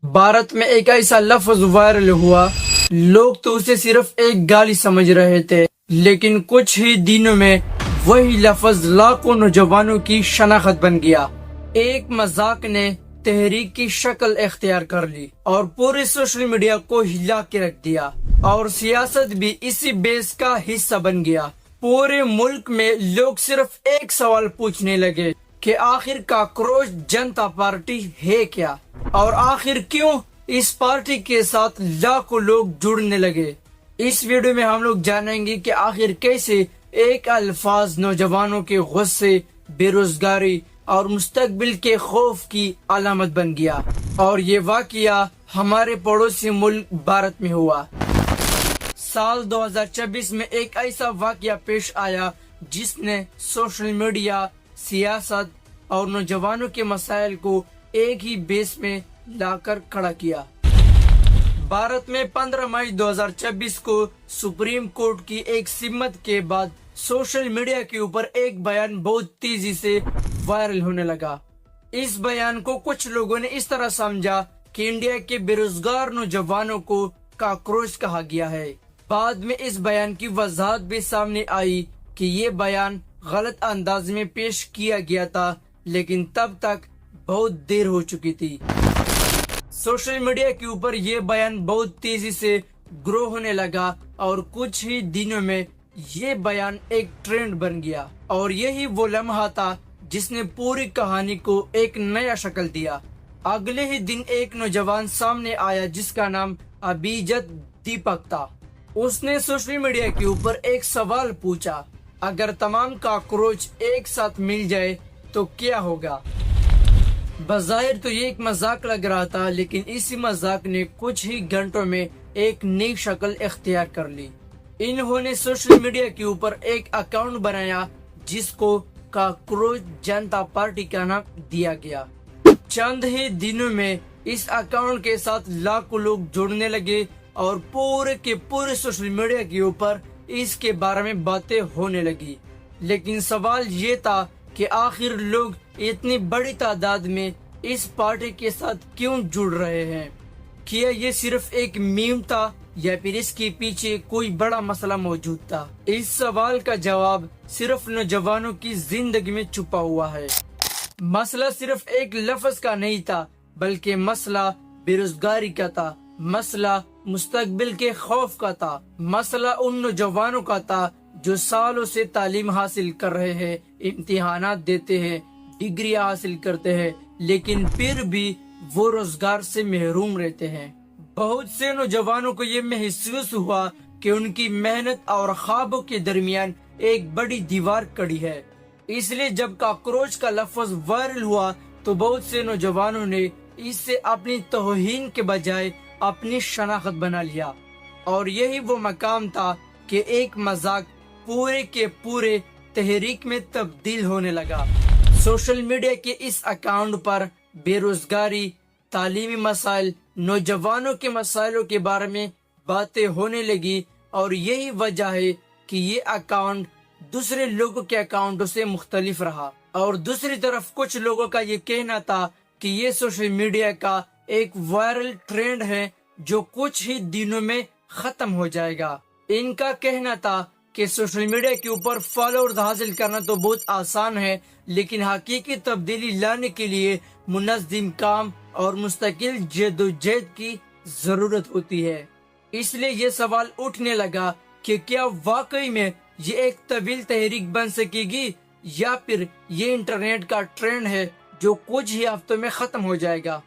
भारत में एक ऐसा लफ्ज वायरल हुआ, लोग तो उसे सिर्फ एक गाली समझ रहे थे, लेकिन कुछ ही दिनों में वही लफ्ज लाखों नौजवानों की शनाख्त बन गया। एक मजाक ने तहरीक की शक्ल इख्तियार कर ली और पूरे सोशल मीडिया को हिला के रख दिया, और सियासत भी इसी बेस का हिस्सा बन गया। पूरे मुल्क में लोग सिर्फ एक सवाल पूछने लगे कि आखिर काकरोच जनता पार्टी है क्या, और आखिर क्यों इस पार्टी के साथ लाखों लोग जुड़ने लगे। इस वीडियो में हम लोग जानेंगे कि आखिर कैसे एक अल्फाज नौजवानों के गुस्से, बेरोजगारी और मुस्तकबिल के खौफ की अलामत बन गया, और ये वाकया हमारे पड़ोसी मुल्क भारत में हुआ। साल 2024 में एक ऐसा वाकया पेश आया जिसने सोशल मीडिया, सियासत और नौजवानों के मसाइल को एक ही बेस में लाकर खड़ा किया। भारत में 15 मई 2024 को सुप्रीम कोर्ट की एक सिमत के बाद सोशल मीडिया के ऊपर एक बयान बहुत तेजी से वायरल होने लगा। इस बयान को कुछ लोगों ने इस तरह समझा कि इंडिया के बेरोजगार नौजवानों को काकरोच कहा गया है। बाद में इस बयान की वजाहत भी सामने आई कि ये बयान गलत अंदाज में पेश किया गया था, लेकिन तब तक बहुत देर हो चुकी थी। सोशल मीडिया के ऊपर ये बयान बहुत तेजी से ग्रो होने लगा और कुछ ही दिनों में ये बयान एक ट्रेंड बन गया, और यही वो लम्हा था जिसने पूरी कहानी को एक नया शक्ल दिया। अगले ही दिन एक नौजवान सामने आया जिसका नाम अभिजीत दीपक था। उसने सोशल मीडिया के ऊपर एक सवाल पूछा, अगर तमाम काकरोच एक साथ मिल जाए तो क्या होगा। बज़ाहिर तो ये एक मजाक लग रहा था, लेकिन इसी मजाक ने कुछ ही घंटों में एक नई शक्ल इख्तियार कर ली। इन्होंने सोशल मीडिया के ऊपर एक अकाउंट बनाया जिसको काकरोच जनता पार्टी का नाम दिया गया। चंद ही दिनों में इस अकाउंट के साथ लाखों लोग जुड़ने लगे और पूरे के पूरे सोशल मीडिया के ऊपर इसके बारे में बातें होने लगी। लेकिन सवाल ये था कि आखिर लोग इतनी बड़ी तादाद में इस पार्टी के साथ क्यों जुड़ रहे हैं। क्या ये सिर्फ एक मीम था या फिर इसके पीछे कोई बड़ा मसला मौजूद था। इस सवाल का जवाब सिर्फ नौजवानों की जिंदगी में छुपा हुआ है। मसला सिर्फ एक लफ्ज का नहीं था, बल्कि मसला बेरोजगारी का था, मसला मुस्तकबिल के खौफ का था, मसला उन नौजवानों का था जो सालों से तालीम हासिल कर रहे हैं, इम्तिहानात देते हैं, डिग्रियां हासिल करते हैं, लेकिन फिर भी वो रोजगार से महरूम रहते हैं। बहुत से नौजवानों को ये महसूस हुआ कि उनकी मेहनत और ख्वाबों के दरमियान एक बड़ी दीवार खड़ी है। इसलिए जब काकरोच का लफ्ज वायरल हुआ तो बहुत से नौजवानों ने इससे अपनी तौहीन के बजाय अपनी शनाख्त बना लिया, और यही वो मकाम था कि एक मजाक पूरे के पूरे तहरीक में तब्दील होने लगा। सोशल मीडिया के इस अकाउंट पर बेरोजगारी, तालीमी मसाइल, नौजवानों के मसाइलों के बारे में बातें होने लगी, और यही वजह है कि ये अकाउंट दूसरे लोगों के अकाउंटों से मुख्तलिफ रहा। और दूसरी तरफ कुछ लोगों का ये कहना था कि ये सोशल मीडिया का एक वायरल ट्रेंड है जो कुछ ही दिनों में खत्म हो जाएगा। इनका कहना था कि सोशल मीडिया के ऊपर फॉलोअर्स हासिल करना तो बहुत आसान है, लेकिन हकीकी तब्दीली लाने के लिए मुनज़्ज़म काम और मुस्तकिल जद्दोजहद की जरूरत होती है। इसलिए ये सवाल उठने लगा कि क्या वाकई में ये एक तवील तहरीक बन सकेगी, या फिर ये इंटरनेट का ट्रेंड है जो कुछ ही हफ्तों में खत्म हो जाएगा।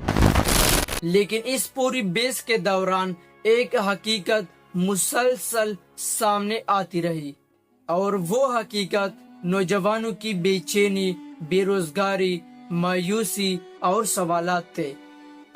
लेकिन इस पूरी बेस के दौरान एक हकीकत मुसलसल सामने आती रही, और वो हकीकत नौजवानों की बेचैनी, बेरोजगारी, मायूसी और सवालात थे।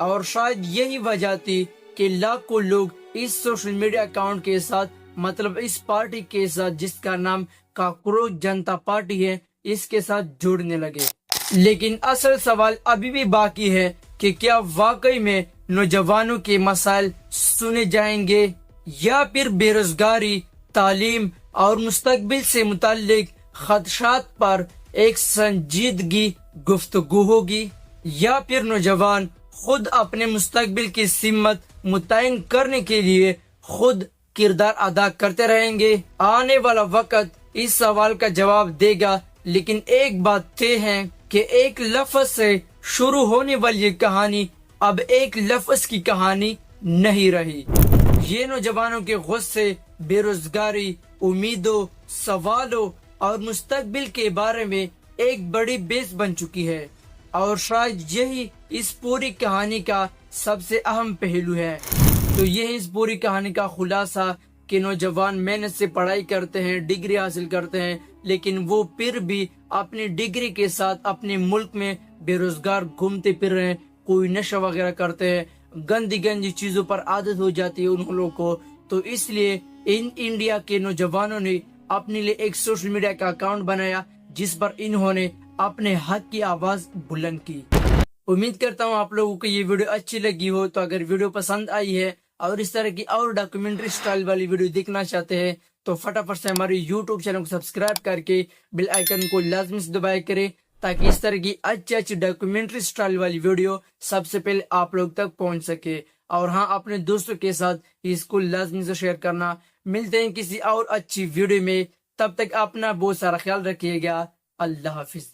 और शायद यही वजह थी कि लाखों लोग इस सोशल मीडिया अकाउंट के साथ, मतलब इस पार्टी के साथ जिसका नाम काकरोच जनता पार्टी है, इसके साथ जुड़ने लगे। लेकिन असल सवाल अभी भी बाकी है कि क्या वाकई में नौजवानों के मसाइल सुने जाएंगे, या फिर बेरोजगारी, तालीम और मुस्तकबिल से मुताल्लिक खदशात पर एक संजीदगी गुफ्तगू होगी, या फिर नौजवान خود اپنے مستقبل کی سمت متعین کرنے کے لیے خود کردار ادا کرتے رہیں گے؟ آنے والا وقت اس سوال کا جواب دے گا، لیکن ایک بات طے ہے کہ ایک لفظ سے شروع ہونے والی یہ کہانی اب ایک لفظ کی کہانی نہیں رہی۔ یہ نوجوانوں کے غصے، بے روزگاری، امیدوں، سوالوں اور مستقبل کے بارے میں ایک بڑی بحث بن چکی ہے، اور شاید یہی اس پوری کہانی کا سب سے اہم پہلو ہے۔ تو یہ اس پوری کہانی کا خلاصہ کہ نوجوان محنت سے پڑھائی کرتے ہیں، ڈگری حاصل کرتے ہیں، لیکن وہ پھر بھی اپنی ڈگری کے ساتھ اپنے ملک میں بے روزگار گھومتے پھر رہے ہیں، کوئی نشہ وغیرہ کرتے ہیں، گندی گندی چیزوں پر عادت ہو جاتی ہے ان لوگوں کو۔ تو اس لیے انڈیا کے نوجوانوں نے اپنے لیے ایک سوشل میڈیا کا اکاؤنٹ بنایا جس پر انہوں نے اپنے حق کی آواز بلند کی۔ امید کرتا ہوں آپ لوگوں کو یہ ویڈیو اچھی لگی ہو۔ تو اگر ویڈیو پسند آئی ہے اور اس طرح کی اور ڈاکیومنٹری سٹائل والی ویڈیو دیکھنا چاہتے ہیں تو فٹافٹ سے ہمارے یوٹیوب چینل کو سبسکرائب کر کے بیل آئیکن کو لازمی سے دبایا کریں، تاکہ اس طرح کی اچھی ڈاکیومنٹری سٹائل والی ویڈیو سب سے پہلے آپ لوگ تک پہنچ سکے۔ اور ہاں، اپنے دوستوں کے ساتھ اس کو لازمی سے شیئر کرنا۔ ملتے ہیں کسی اور اچھی ویڈیو میں، تب تک اپنا بہت سارا خیال رکھیے گا۔ اللہ حافظ۔